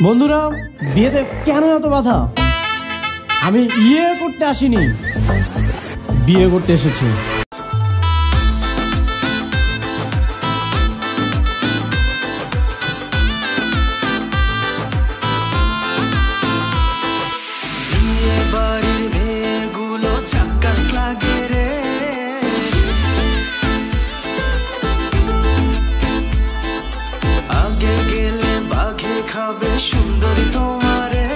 বন্ধুরা, বিয়েতে কেন এত বাধা? আমি ইয়ে করতে আসিনি, বিয়ে করতে এসেছি। সুন্দরী তোমারে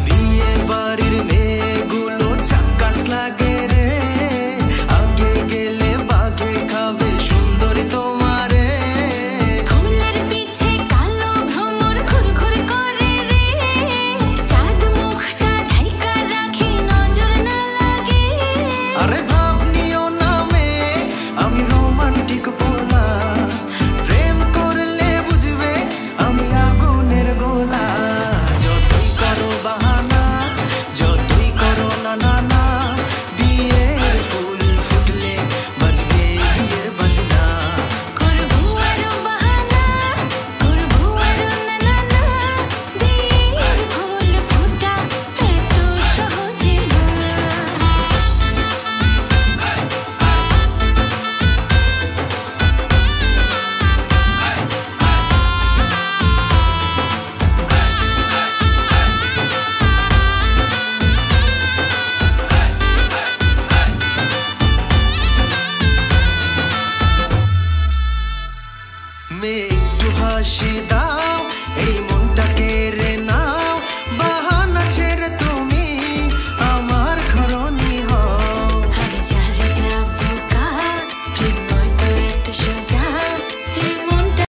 বিয়ে বাড়ির মেয়েগুলো চাক্কাস লাগে রে, আগে গেলে বাঘে খাবে সুন্দরী তোমারে। ফুলের পিছে কালো ভ্রমর ঘুরঘুর করে রে, চাঁদ মুখটা ঢাইকা রাখি নজর না লাগে। আরে ভাব নিও না মেয়ে, আমি রোমান্টিক পোলা, প্রেম করলে বুঝবে আমি আগুনের গোলা। যতই করো বাহানা, যতই করো না না না, বিয়ের ফুল ফুটলে বাজবে বিয়ের বাজনা। করবো আরো বাহানা, করবো আরো না না না, বিয়ের ফুল ফোটা এত সহজে না। মেয়ে একটু হাসি